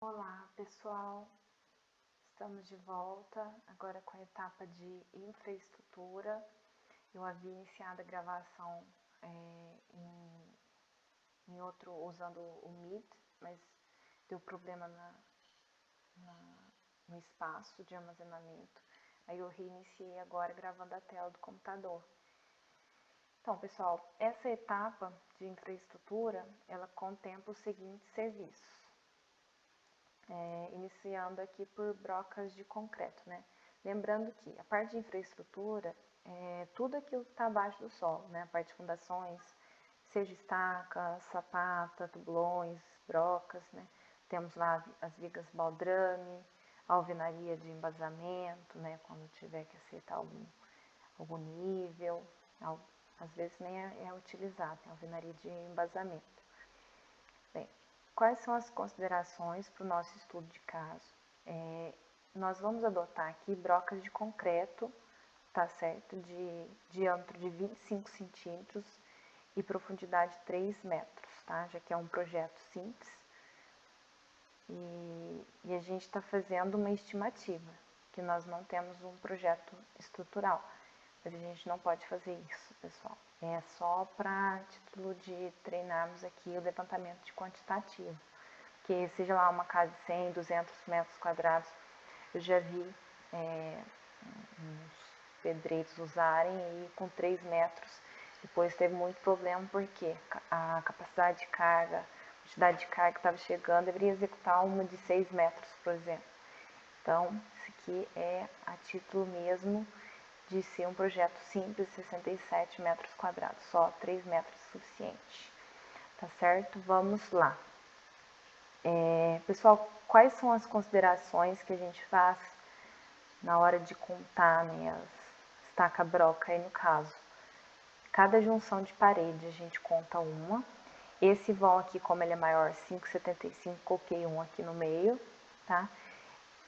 Olá pessoal, estamos de volta agora com a etapa de infraestrutura. Eu havia iniciado a gravação em outro usando o Meet, mas deu problema no espaço de armazenamento. Aí eu reiniciei agora gravando a tela do computador. Então pessoal, essa etapa de infraestrutura, ela contempla os seguintes serviços. Iniciando aqui por brocas de concreto, né? Lembrando que a parte de infraestrutura é tudo aquilo que está abaixo do solo, né? A parte de fundações, seja estaca, sapata, tubulões, brocas, né? Temos lá as vigas baldrame, a alvenaria de embasamento, né? Quando tiver que acertar algum nível, às vezes nem é utilizado, a alvenaria de embasamento. Bem, quais são as considerações para o nosso estudo de caso? Nós vamos adotar aqui brocas de concreto, tá certo? De diâmetro de 25 centímetros e profundidade de 3 metros, tá? Já que é um projeto simples. E a gente está fazendo uma estimativa, que nós não temos um projeto estrutural. Mas a gente não pode fazer isso, pessoal. É só para título de treinarmos aqui o levantamento de quantitativo. Que seja lá uma casa de 100, 200 metros quadrados, eu já vi uns pedreiros usarem e com 3 metros. Depois teve muito problema porque a capacidade de carga, a quantidade de carga que estava chegando, deveria executar uma de 6 metros, por exemplo. Então, isso aqui é a título mesmo de ser um projeto simples, 67 metros quadrados, só 3 metros é suficiente, tá certo? Vamos lá. Pessoal, quais são as considerações que a gente faz na hora de contar, né, as estaca-broca aí no caso? Cada junção de parede a gente conta uma. Esse vão aqui, como ele é maior, 5,75, coloquei um aqui no meio, tá?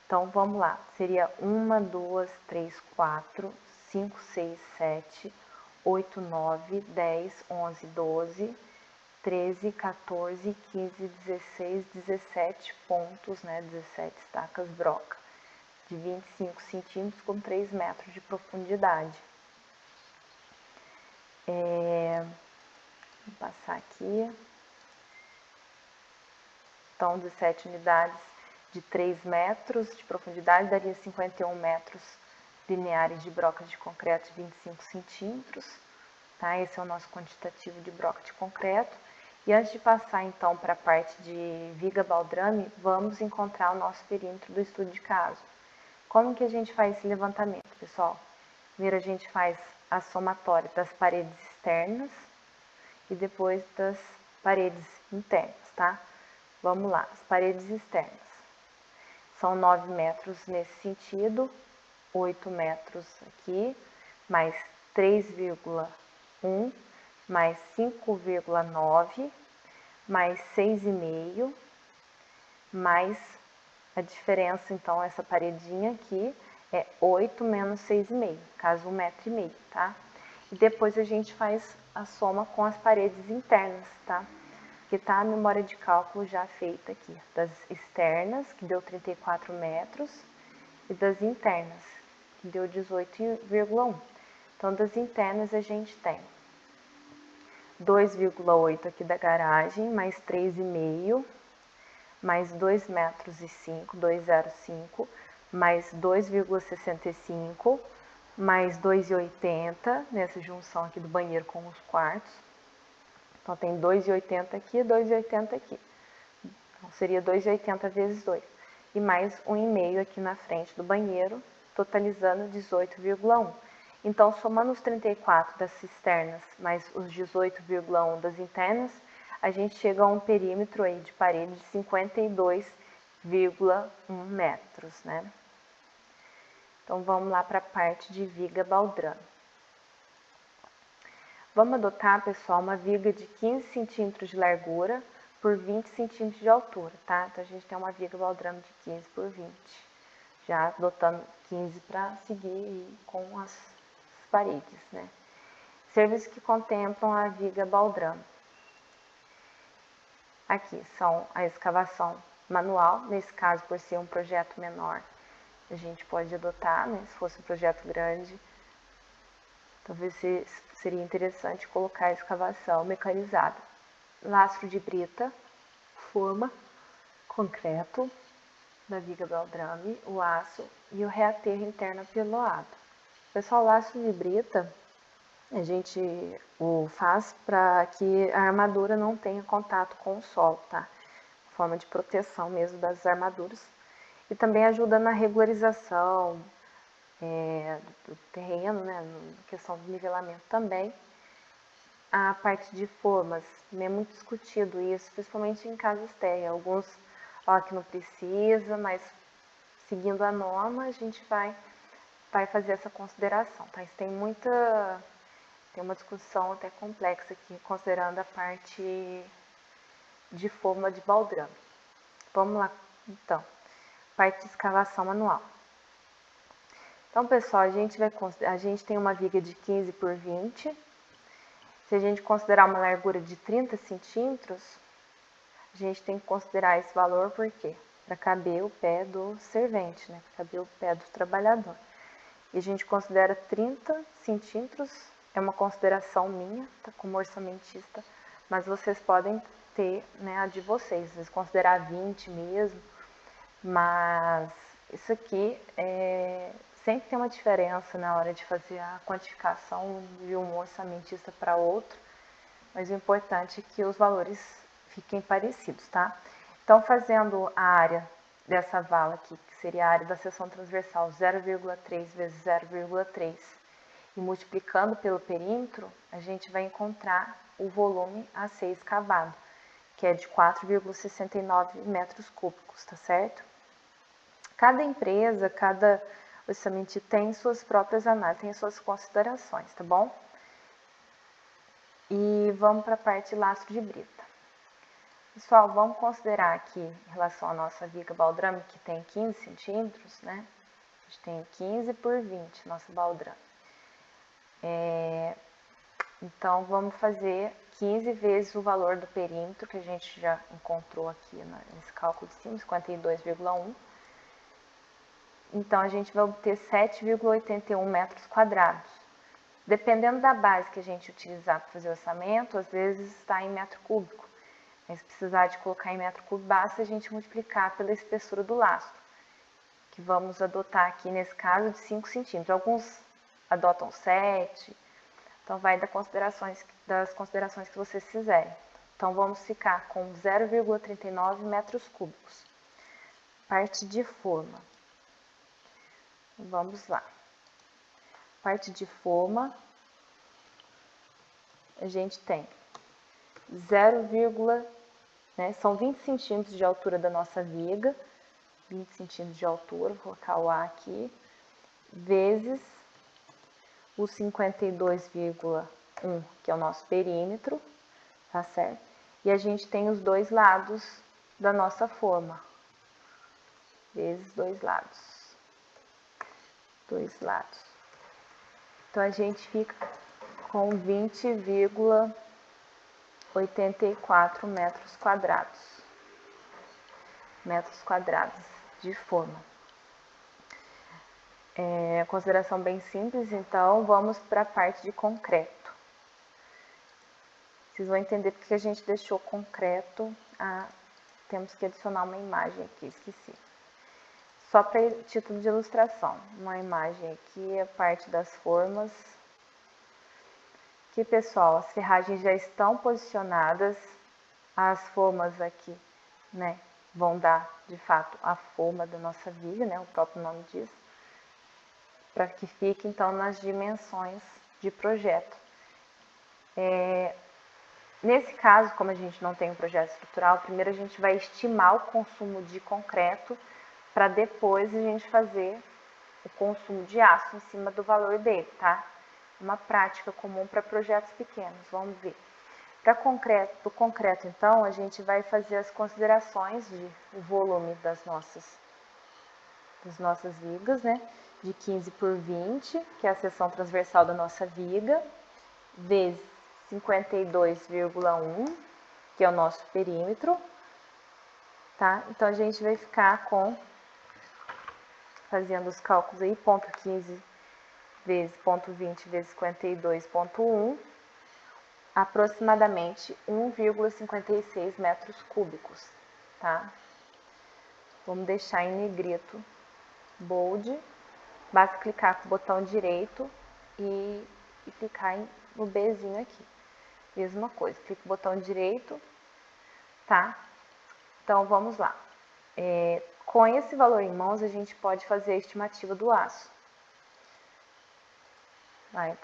Então, vamos lá. Seria 1, 2, 3, 4, 5, 6, 7, 8, 9, 10, 11, 12, 13, 14, 15, 16, 17 pontos, né? 17 estacas broca, de 25 centímetros com 3 metros de profundidade. Vou passar aqui. Então, 17 unidades de 3 metros de profundidade daria 51 metros lineares de broca de concreto de 25 centímetros. Tá? Esse é o nosso quantitativo de broca de concreto. E antes de passar então para a parte de viga baldrame, vamos encontrar o nosso perímetro do estudo de caso. Como que a gente faz esse levantamento, pessoal? Primeiro a gente faz a somatória das paredes externas e depois das paredes internas, tá? Vamos lá, as paredes externas. São 9 metros nesse sentido, 8 metros aqui, mais 3,1, mais 5,9, mais 6,5, mais a diferença, então, essa paredinha aqui é 8 menos 6,5, caso 1,5 m, tá? E depois a gente faz a soma com as paredes internas, tá? Que tá a memória de cálculo já feita aqui, das externas, que deu 34 metros, e das internas, que deu 18,1. Então, das internas a gente tem 2,8 aqui da garagem, mais 3,5, mais 2 metros e 5, 2,05, mais 2,65, mais 2,80 nessa junção aqui do banheiro com os quartos. Então, tem 2,80 aqui e 2,80 aqui. Então, seria 2,80 vezes 2. E mais 1,5 aqui na frente do banheiro, totalizando 18,1. Então, somando os 34 das cisternas mais os 18,1 das internas, a gente chega a um perímetro aí de parede de 52,1 metros, né? Então, vamos lá para a parte de viga baldrame. Vamos adotar, pessoal, uma viga de 15 centímetros de largura por 20 centímetros de altura, tá? Então, a gente tem uma viga baldrame de 15 por 20. Já adotando 15 para seguir com as paredes, né? Serviços que contemplam a viga baldrame. Aqui são a escavação manual. Nesse caso, por ser um projeto menor, a gente pode adotar, né? Se fosse um projeto grande, talvez seria interessante colocar a escavação mecanizada. Lastro de brita, forma, concreto, da viga baldrame, o aço e o reaterro interno apiloado. Pessoal, o lastro de brita a gente o faz para que a armadura não tenha contato com o solo, tá? Forma de proteção mesmo das armaduras. E também ajuda na regularização do terreno, né? Na questão do nivelamento também. A parte de formas, é muito discutido isso, principalmente em casas térreas. Alguns falam que não precisa, mas seguindo a norma, a gente vai fazer essa consideração, tá? Isso tem uma discussão até complexa aqui, considerando a parte de forma de baldrame. Vamos lá, então. Parte de escavação manual. Então, pessoal, a gente tem uma viga de 15 por 20. Se a gente considerar uma largura de 30 centímetros, a gente tem que considerar esse valor, por quê? Para caber o pé do servente, né? Para caber o pé do trabalhador. E a gente considera 30 centímetros, é uma consideração minha, tá, como orçamentista, mas vocês podem ter, né, a de vocês, às vezes considerar 20 mesmo, mas isso aqui sempre tem uma diferença na hora de fazer a quantificação de um orçamentista para outro, mas o importante é que os valores fiquem parecidos, tá? Então, fazendo a área dessa vala aqui, que seria a área da seção transversal 0,3 vezes 0,3, e multiplicando pelo perímetro, a gente vai encontrar o volume a ser escavado, que é de 4,69 metros cúbicos, tá certo? Cada empresa, cada orçamento tem suas próprias análises, tem suas considerações, tá bom? E vamos para a parte de lastro de brita. Pessoal, vamos considerar aqui, em relação à nossa viga baldrame, que tem 15 centímetros, né? A gente tem 15 por 20, nossa baldrame. Então, vamos fazer 15 vezes o valor do perímetro, que a gente já encontrou aqui nesse cálculo de cima, 52,1. Então, a gente vai obter 7,81 metros quadrados. Dependendo da base que a gente utilizar para fazer o orçamento, às vezes está em metro cúbico. Mas se precisar de colocar em metro cúbico, basta a gente multiplicar pela espessura do lastro, que vamos adotar aqui nesse caso de 5 centímetros. Alguns adotam 7, então vai das considerações que vocês fizerem. Então vamos ficar com 0,39 metros cúbicos. Parte de forma. Vamos lá. Parte de forma, a gente tem 0, né, são 20 centímetros de altura da nossa viga, 20 centímetros de altura, vou colocar o A aqui, vezes o 52,1, que é o nosso perímetro, tá certo? E a gente tem os dois lados da nossa forma, vezes dois lados. Então, a gente fica com 20,84 metros quadrados de forma. Consideração bem simples, então vamos para a parte de concreto. Vocês vão entender porque a gente deixou concreto, temos que adicionar uma imagem aqui, esqueci. Só para título de ilustração, uma imagem aqui, a parte das formas. Aqui, pessoal, as ferragens já estão posicionadas, as formas aqui, né, vão dar, de fato, a forma da nossa viga, né, o próprio nome diz, para que fique, então, nas dimensões de projeto. Nesse caso, como a gente não tem um projeto estrutural, primeiro a gente vai estimar o consumo de concreto, para depois a gente fazer o consumo de aço em cima do valor dele, tá? Uma prática comum para projetos pequenos, vamos ver. Para o concreto, então, a gente vai fazer as considerações de o volume das nossas vigas, né? De 15 por 20, que é a seção transversal da nossa viga, vezes 52,1, que é o nosso perímetro, tá? Então, a gente vai ficar com, fazendo os cálculos aí, ponto 15 vezes ponto 20 vezes 52,1, aproximadamente 1,56 metros cúbicos, tá? Vamos deixar em negrito, bold, basta clicar com o botão direito e clicar no Bzinho aqui. Mesma coisa, clica no botão direito, tá? Então, vamos lá. Com esse valor em mãos, a gente pode fazer a estimativa do aço.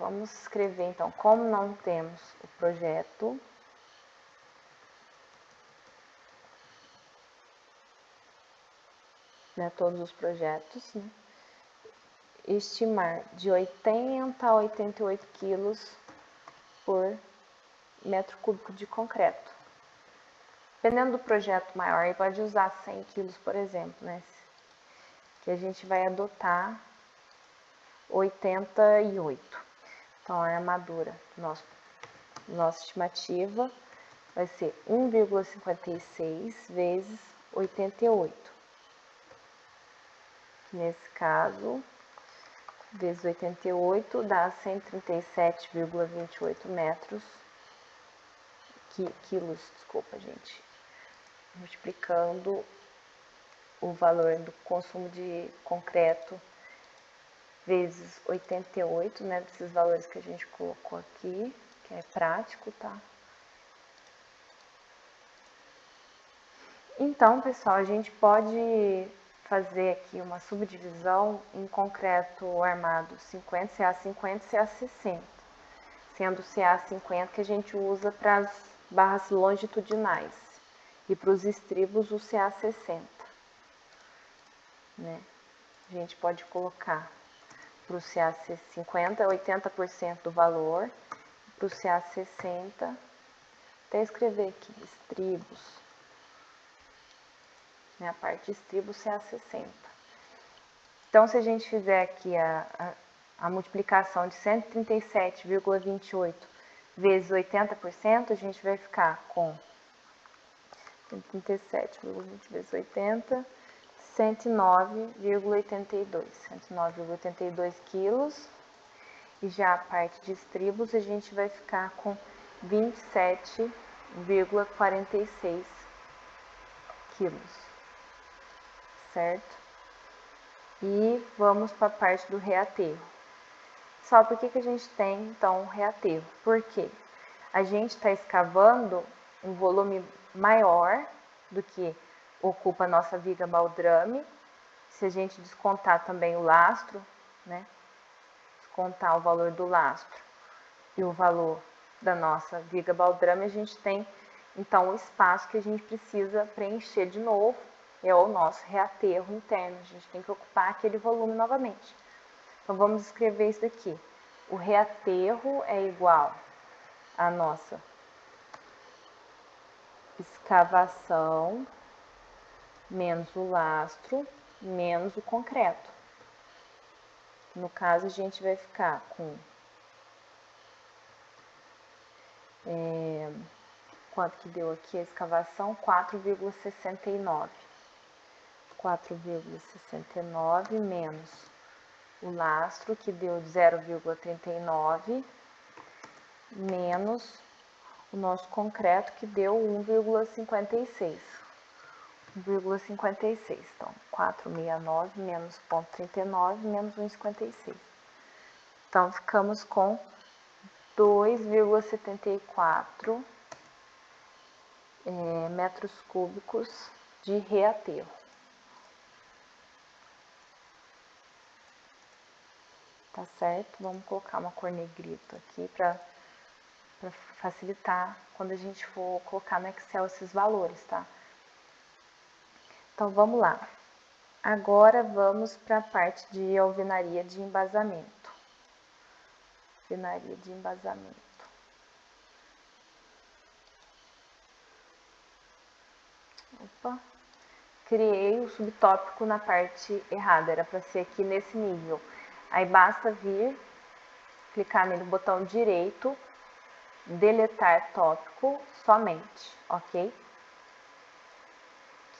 Vamos escrever, então, como não temos o projeto, né, todos os projetos, né, estimar de 80 a 88 quilos por metro cúbico de concreto. Dependendo do projeto maior, aí pode usar 100 quilos, por exemplo, né, que a gente vai adotar 88. Então, a armadura, nossa estimativa vai ser 1,56 vezes 88. Nesse caso, vezes 88 dá 137,28 metros, quilos, desculpa, gente. Multiplicando o valor do consumo de concreto vezes 88, né, desses valores que a gente colocou aqui, que é prático, tá? Então, pessoal, a gente pode fazer aqui uma subdivisão em concreto armado 50, CA50 e CA60, sendo o CA50 que a gente usa para as barras longitudinais e para os estribos o CA60, né? A gente pode colocar para o CA50 80% do valor, para o CA60, até escrever aqui, estribos, né, a parte de estribo CA60. Então, se a gente fizer aqui a multiplicação de 137,28 vezes 80%, a gente vai ficar com 137,20 vezes 80, 109,82 quilos. E já a parte de estribos, a gente vai ficar com 27,46 quilos, certo? E vamos para a parte do reaterro. Só por que a gente tem, então, reaterro? Porque a gente está escavando um volume maior do que ocupa a nossa viga baldrame. Se a gente descontar também o lastro, né? Descontar o valor do lastro e o valor da nossa viga baldrame, a gente tem, então, o espaço que a gente precisa preencher de novo, é o nosso reaterro interno. A gente tem que ocupar aquele volume novamente. Então, vamos escrever isso daqui. O reaterro é igual à nossa escavação menos o lastro menos o concreto. No caso, a gente vai ficar com quanto que deu aqui a escavação? 4,69. 4,69 menos o lastro, que deu 0,39, menos o nosso concreto, que deu 1,56. 1,56. Então, 469 menos 0,39 menos 1,56. Então, ficamos com 2,74 metros cúbicos de reaterro. Tá certo? Vamos colocar uma cor negrito aqui para facilitar quando a gente for colocar no Excel esses valores, tá? Então, vamos lá. Agora, vamos para a parte de alvenaria de embasamento. Alvenaria de embasamento. Opa! Criei o subtópico na parte errada, era para ser aqui nesse nível. Aí, basta vir, clicar no botão direito, deletar tópico somente, ok?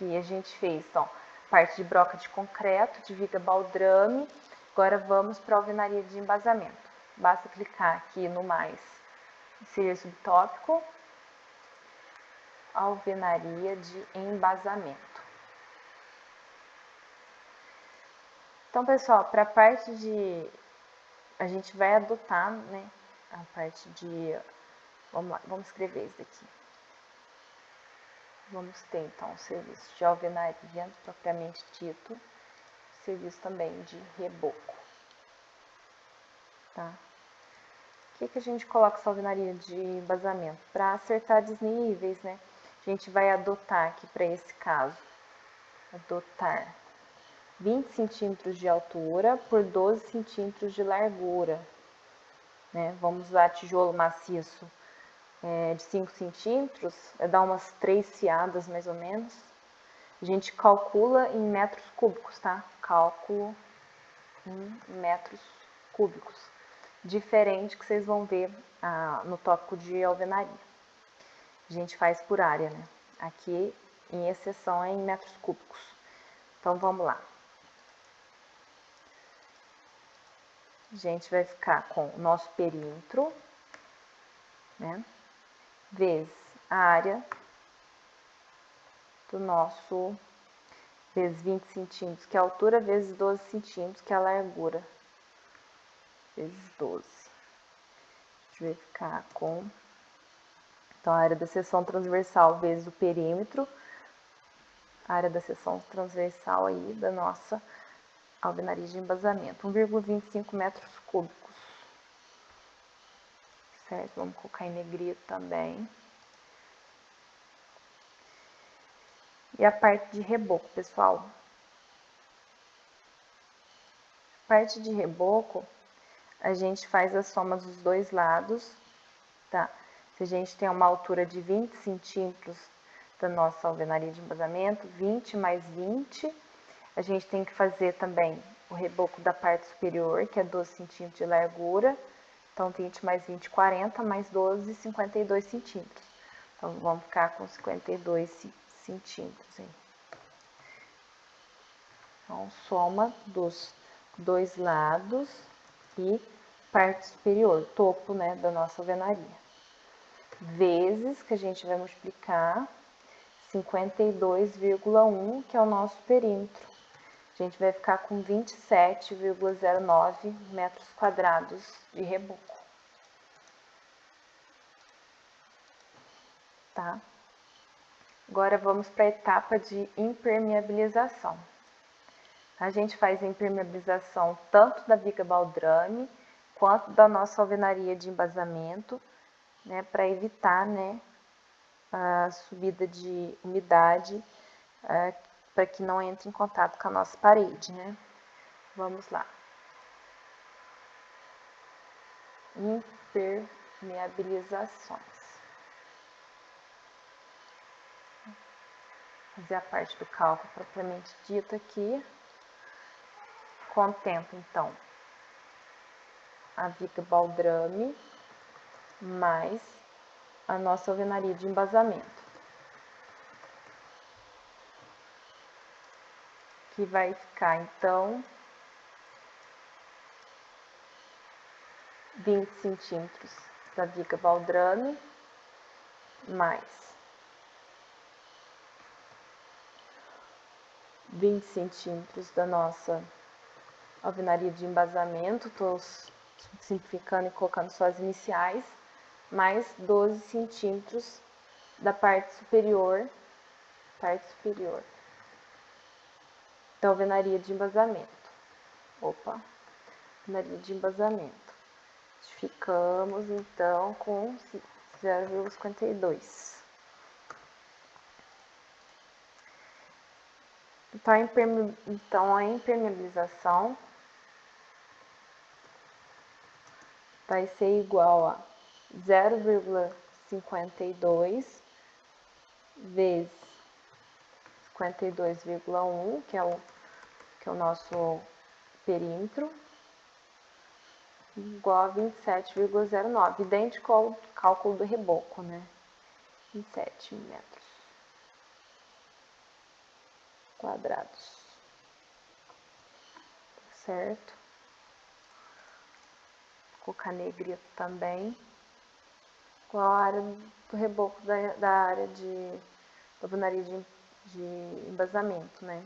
aqui a gente fez, então, parte de broca de concreto, de viga baldrame. Agora vamos para a alvenaria de embasamento. Basta clicar aqui no mais, inserir subtópico, alvenaria de embasamento. Então, pessoal, para a parte de... a gente vai adotar, né, a parte de... vamos lá, vamos escrever isso daqui. Vamos ter, então, o serviço de alvenaria, propriamente dito, serviço também de reboco, tá? O que a gente coloca essa alvenaria de embasamento? Para acertar desníveis, né? A gente vai adotar aqui, para esse caso, adotar 20 centímetros de altura por 12 centímetros de largura, né? Vamos usar tijolo maciço de 5 centímetros, vai dar umas 3 fiadas mais ou menos. A gente calcula em metros cúbicos, tá? Cálculo em metros cúbicos. Diferente que vocês vão ver no tópico de alvenaria. A gente faz por área, né? Aqui, em exceção, é em metros cúbicos. Então, vamos lá. A gente vai ficar com o nosso perímetro, né? Vezes a área do nosso, vezes 20 centímetros, que é a altura, vezes 12 centímetros, que é a largura, vezes 12. A gente vai ficar com, então, a área da seção transversal vezes o perímetro, a área da seção transversal aí da nossa alvenaria de embasamento, 1,25 metros cúbicos. Certo? Vamos colocar em negrito também. E a parte de reboco, pessoal. A parte de reboco, a gente faz a soma dos dois lados, tá? Se a gente tem uma altura de 20 centímetros da nossa alvenaria de embasamento, 20 mais 20, a gente tem que fazer também o reboco da parte superior, que é 12 centímetros de largura. Então, 20 mais 20, 40, mais 12, 52 centímetros. Então, vamos ficar com 52 centímetros aí. Então, soma dos dois lados e parte superior, topo, né, da nossa alvenaria. Vezes, que a gente vai multiplicar, 52,1, que é o nosso perímetro. A gente vai ficar com 27,09 metros quadrados de reboco. Tá? Agora vamos para a etapa de impermeabilização. A gente faz a impermeabilização tanto da viga baldrame quanto da nossa alvenaria de embasamento, né, para evitar, né, a subida de umidade, para que não entre em contato com a nossa parede, né? Vamos lá. Impermeabilizações. Fazer a parte do cálculo propriamente dito aqui. Contempla, então, a viga baldrame mais a nossa alvenaria de embasamento, que vai ficar, então, 20 centímetros da viga baldrame mais 20 centímetros da nossa alvenaria de embasamento, estou simplificando e colocando só as iniciais, mais 12 centímetros da parte superior da alvenaria de embasamento. Alvenaria de embasamento. Ficamos, então, com 0,52. Então, a impermeabilização vai ser igual a 0,52 vezes 52,1, que é o nosso perímetro, igual a 27,09, idêntico ao cálculo do reboco, né? 27 metros. quadrados, certo? Vou colocar negrito também, igual a área do reboco da área da alvenaria de embasamento, né?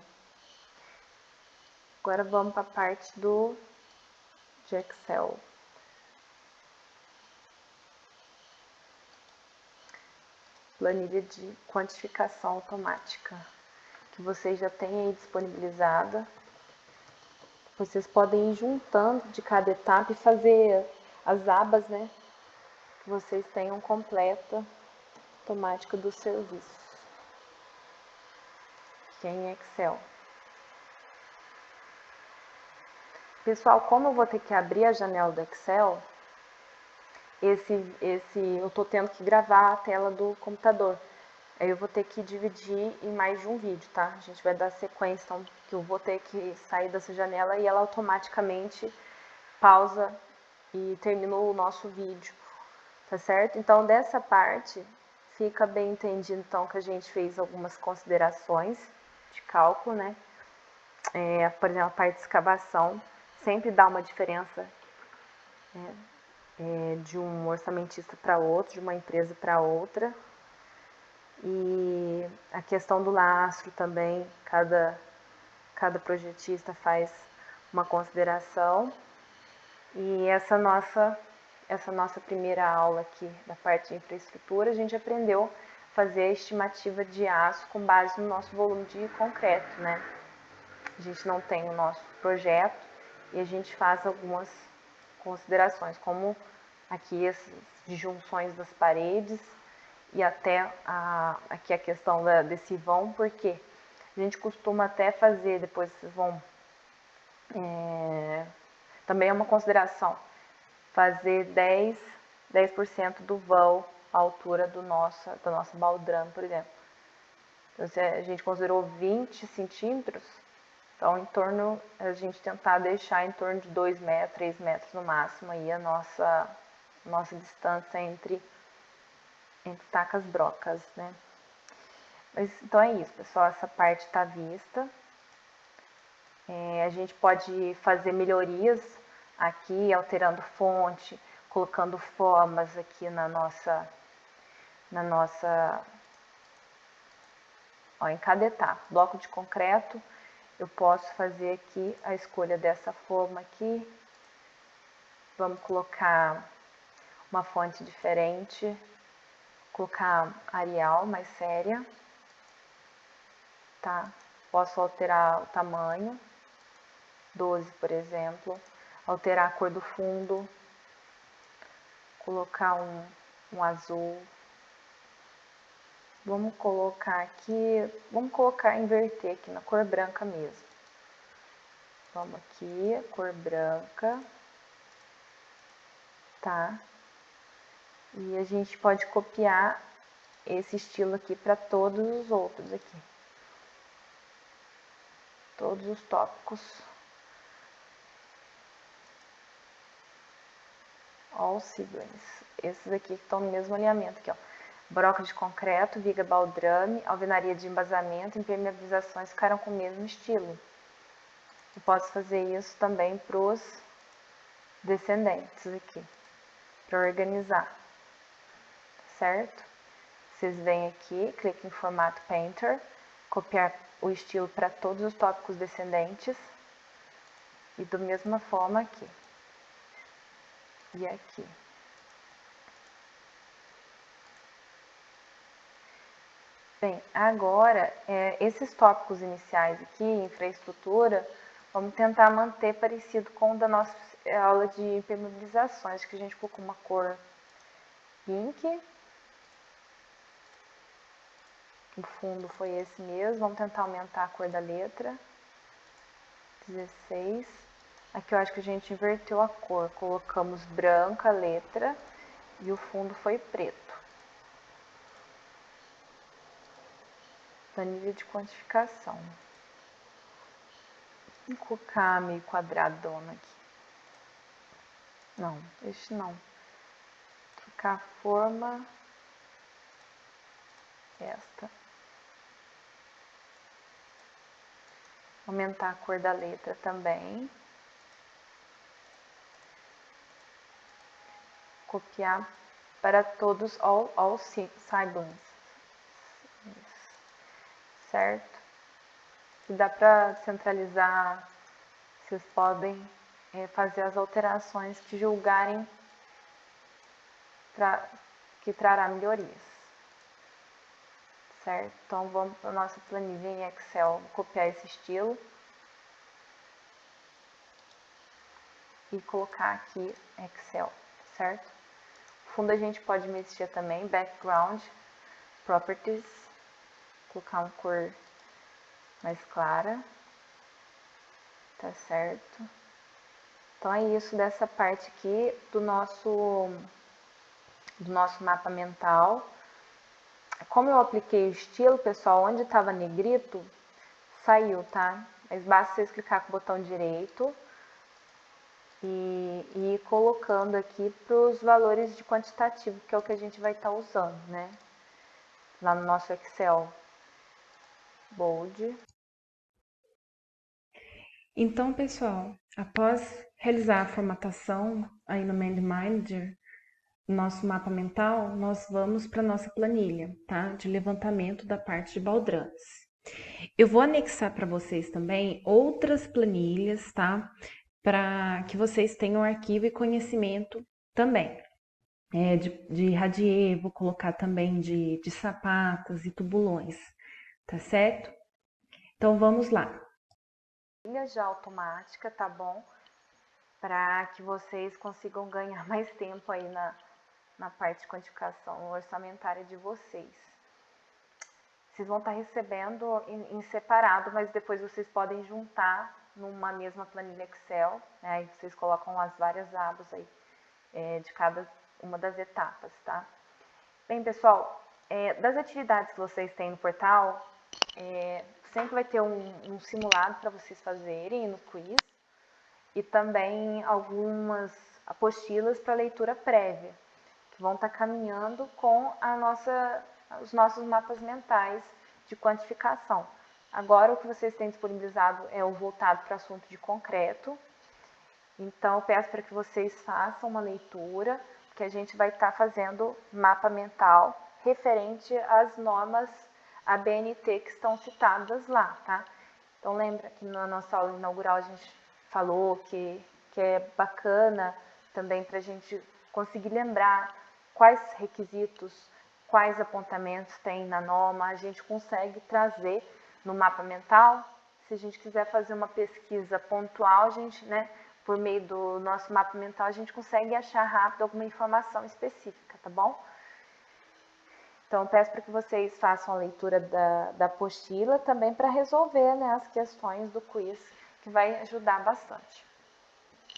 Agora vamos para a parte de Excel. Planilha de quantificação automática, que vocês já têm aí disponibilizada. Vocês podem ir juntando de cada etapa e fazer as abas, né? Que vocês tenham completa automática do serviço, que é em Excel. Pessoal, como eu vou ter que abrir a janela do Excel, eu tô tendo que gravar a tela do computador. Aí eu vou ter que dividir em mais de um vídeo, tá? A gente vai dar sequência, então que eu vou ter que sair dessa janela e ela automaticamente pausa e termina o nosso vídeo, tá certo? Então dessa parte fica bem entendido então que a gente fez algumas considerações de cálculo, né? Por exemplo, a parte de escavação sempre dá uma diferença, né? De um orçamentista para outro, de uma empresa para outra. E a questão do lastro também, cada projetista faz uma consideração. E essa nossa primeira aula aqui da parte de infraestrutura, a gente aprendeu a fazer a estimativa de aço com base no nosso volume de concreto, né? A gente não tem o nosso projeto e a gente faz algumas considerações, como aqui as disjunções das paredes e até aqui a questão desse vão, porque a gente costuma até fazer, depois vocês vão, também é uma consideração, fazer 10% do vão à altura da nossa baldrame, por exemplo. Então, se a gente considerou 20 centímetros, então a gente tentar deixar em torno de 2 metros, 3 metros no máximo aí a nossa distância entre tacas brocas, né? Mas, então é isso, pessoal, essa parte está vista. A gente pode fazer melhorias aqui, alterando fonte, colocando formas aqui em cada etapa. Bloco de concreto, eu posso fazer aqui a escolha dessa forma aqui. Vamos colocar uma fonte diferente, colocar Arial mais séria, tá? Posso alterar o tamanho, 12, por exemplo, alterar a cor do fundo, colocar um azul. Vamos colocar aqui, inverter aqui na cor branca mesmo. Vamos aqui, cor branca, tá? E a gente pode copiar esse estilo aqui para todos os outros aqui. Todos os tópicos. All siblings. Esses aqui que estão no mesmo alinhamento aqui, ó. Broca de concreto, viga baldrame, alvenaria de embasamento, impermeabilizações ficaram com o mesmo estilo. Eu posso fazer isso também para os descendentes aqui, para organizar, certo? Vocês vêm aqui, cliquem em formato Painter, copiar o estilo para todos os tópicos descendentes e da mesma forma aqui e aqui. Bem, agora, esses tópicos iniciais aqui, infraestrutura, vamos tentar manter parecido com o da nossa aula de impermeabilizações, que a gente colocou uma cor pink. O fundo foi esse mesmo, vamos tentar aumentar a cor da letra. 16. Aqui eu acho que a gente inverteu a cor, colocamos branca a letra e o fundo foi preto. Planilha de quantificação. Vou colocar meio quadradona aqui. Não, este não. Trocar a forma. Esta. aumentar a cor da letra também. Copiar para todos, all siblings, certo? E dá para centralizar, vocês podem fazer as alterações que julgarem que trará melhorias, certo? Então vamos para a nossa planilha em Excel, copiar esse estilo e colocar aqui Excel, certo? O fundo a gente pode mexer também, background, properties, colocar uma cor mais clara, tá certo? Então é isso dessa parte aqui do nosso mapa mental. Como eu apliquei o estilo, pessoal, onde estava negrito, saiu, tá? Mas basta vocês clicar com o botão direito e ir colocando aqui para os valores de quantitativo, que é o que a gente vai estar usando, né? Lá no nosso Excel. Bold. Então, pessoal, após realizar a formatação aí no Mind Manager, nosso mapa mental, nós vamos para nossa planilha, tá? De levantamento da parte de baldrames. Eu vou anexar para vocês também outras planilhas, tá? Para que vocês tenham arquivo e conhecimento também. De radier, vou colocar também de sapatas e tubulões, tá certo? Então vamos lá. Já automática, tá bom? Para que vocês consigam ganhar mais tempo aí na parte de quantificação orçamentária de vocês. Vocês vão estar recebendo em separado, mas depois vocês podem juntar numa mesma planilha Excel, né? Aí vocês colocam as várias abas aí de cada uma das etapas, tá? Bem, pessoal, das atividades que vocês têm no portal, sempre vai ter um simulado para vocês fazerem no quiz e também algumas apostilas para leitura prévia, que vão estar caminhando com os nossos mapas mentais de quantificação. Agora o que vocês têm disponibilizado é o voltado para assunto de concreto. Então eu peço para que vocês façam uma leitura, que a gente vai estar fazendo mapa mental referente às normas ABNT que estão citadas lá, tá? Então lembra que na nossa aula inaugural a gente falou que é bacana também para a gente conseguir lembrar quais requisitos, quais apontamentos tem na norma, a gente consegue trazer no mapa mental. Se a gente quiser fazer uma pesquisa pontual, a gente, né, por meio do nosso mapa mental, a gente consegue achar rápido alguma informação específica, tá bom? Então, peço para que vocês façam a leitura da apostila também para resolver, né, as questões do quiz, que vai ajudar bastante.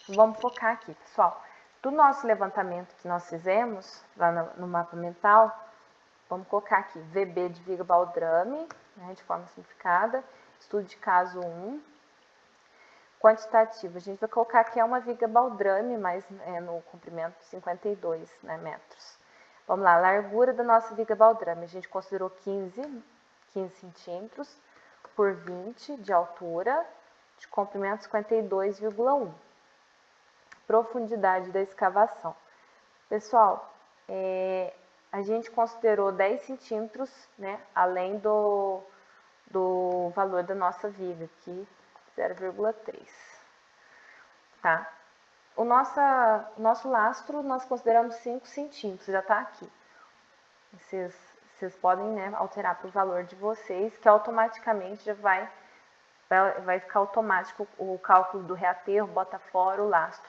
Vamos focar aqui, pessoal. Do nosso levantamento que nós fizemos lá no mapa mental, vamos colocar aqui VB de viga baldrame, né, de forma simplificada, estudo de caso 1, quantitativo. A gente vai colocar que é uma viga baldrame, mas no comprimento de 52, né, metros. Vamos lá, largura da nossa viga baldrame. A gente considerou 15 centímetros por 20 de altura, de comprimento 52,1. Profundidade da escavação. Pessoal, a gente considerou 10 centímetros, né, além do valor da nossa viga, aqui 0,3. Tá? O nosso lastro nós consideramos 5 centímetros, já está aqui. Vocês podem, né, alterar para o valor de vocês, que automaticamente já vai ficar automático o cálculo do reaterro, bota fora o lastro.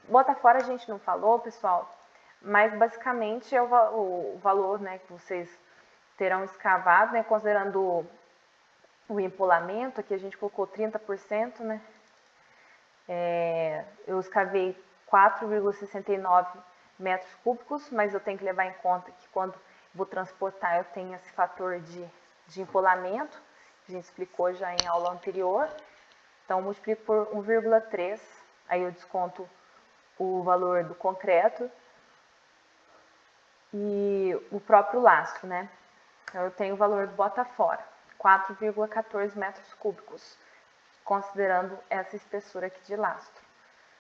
Bota fora a gente não falou, pessoal, mas basicamente é o valor, né, que vocês terão escavado, né, considerando o empolamento, aqui a gente colocou 30%, né, eu escavei 4,69 metros cúbicos, mas eu tenho que levar em conta que quando vou transportar eu tenho esse fator de empolamento, que a gente explicou já em aula anterior. Então, multiplico por 1,3, aí eu desconto o valor do concreto e o próprio lastro, né? Então, eu tenho o valor do bota fora, 4,14 metros cúbicos. considerando essa espessura aqui de lastro.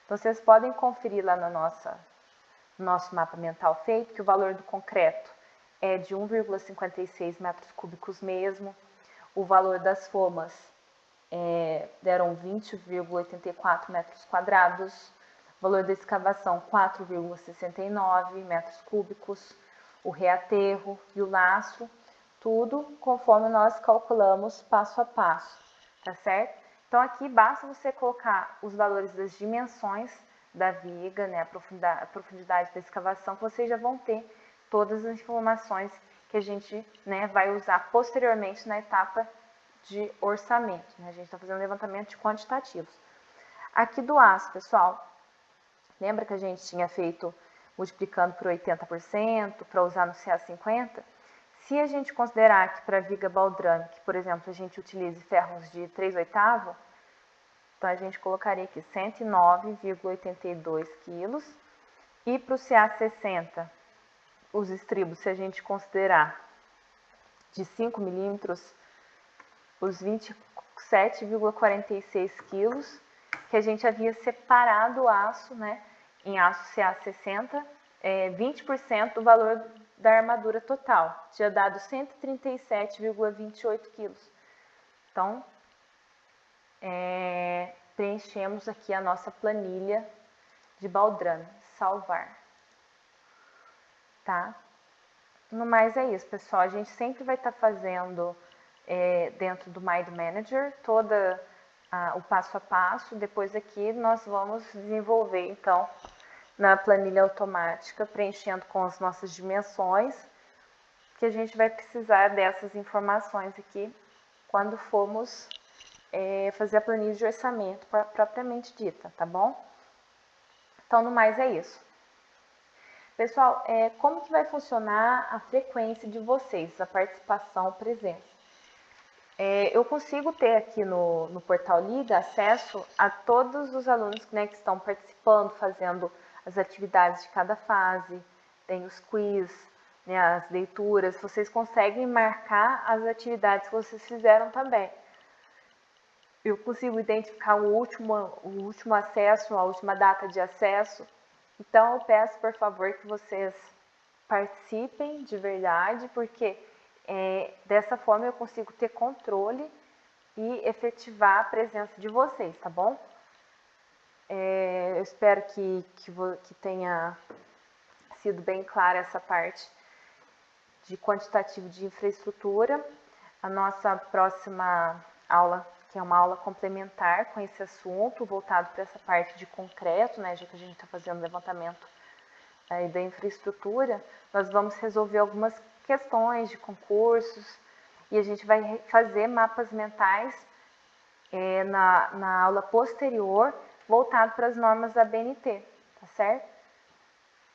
Então, vocês podem conferir lá no nosso mapa mental feito que o valor do concreto é de 1,56 metros cúbicos mesmo. O valor das fomas deram 20,84 metros quadrados. O valor da escavação, 4,69 metros cúbicos. O reaterro e o lastro, tudo conforme nós calculamos passo a passo, tá certo? Então, aqui basta você colocar os valores das dimensões da viga, né, a profundidade da escavação, que vocês já vão ter todas as informações que a gente, né, vai usar posteriormente na etapa de orçamento, né? A gente está fazendo levantamento de quantitativos. Aqui do aço, pessoal, lembra que a gente tinha feito multiplicando por 80% para usar no CA50? Se a gente considerar que para a viga baldrame, que, por exemplo, a gente utilize ferros de 3/8, então a gente colocaria aqui 109,82 quilos. E para o CA60, os estribos, se a gente considerar de 5 milímetros, os 27,46 quilos, que a gente havia separado o aço, né, em aço CA60, 20% do valor da armadura total, tinha dado 137,28 quilos. Então, preenchemos aqui a nossa planilha de baldrame, salvar. Tá? No mais é isso, pessoal. A gente sempre vai estar fazendo dentro do Mind Manager todo o passo a passo. Depois aqui nós vamos desenvolver, então, na planilha automática, preenchendo com as nossas dimensões, que a gente vai precisar dessas informações aqui quando formos fazer a planilha de orçamento propriamente dita, tá bom? Então, no mais é isso. Pessoal, como que vai funcionar a frequência de vocês, a participação, presença? Eu consigo ter aqui no Portal Liga acesso a todos os alunos, né, que estão participando, fazendo as atividades de cada fase, tem os quiz, né, as leituras, vocês conseguem marcar as atividades que vocês fizeram também. Eu consigo identificar o último acesso, a última data de acesso. Então, eu peço, por favor, que vocês participem de verdade, porque dessa forma eu consigo ter controle e efetivar a presença de vocês, tá bom? Eu espero que tenha sido bem clara essa parte de quantitativo de infraestrutura. A nossa próxima aula, que é uma aula complementar com esse assunto, voltado para essa parte de concreto, né, já que a gente está fazendo levantamento da infraestrutura, nós vamos resolver algumas questões de concursos e a gente vai fazer mapas mentais na aula posterior, voltado para as normas da BNT, tá certo?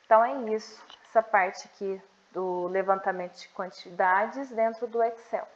Então é isso, essa parte aqui do levantamento de quantidades dentro do Excel.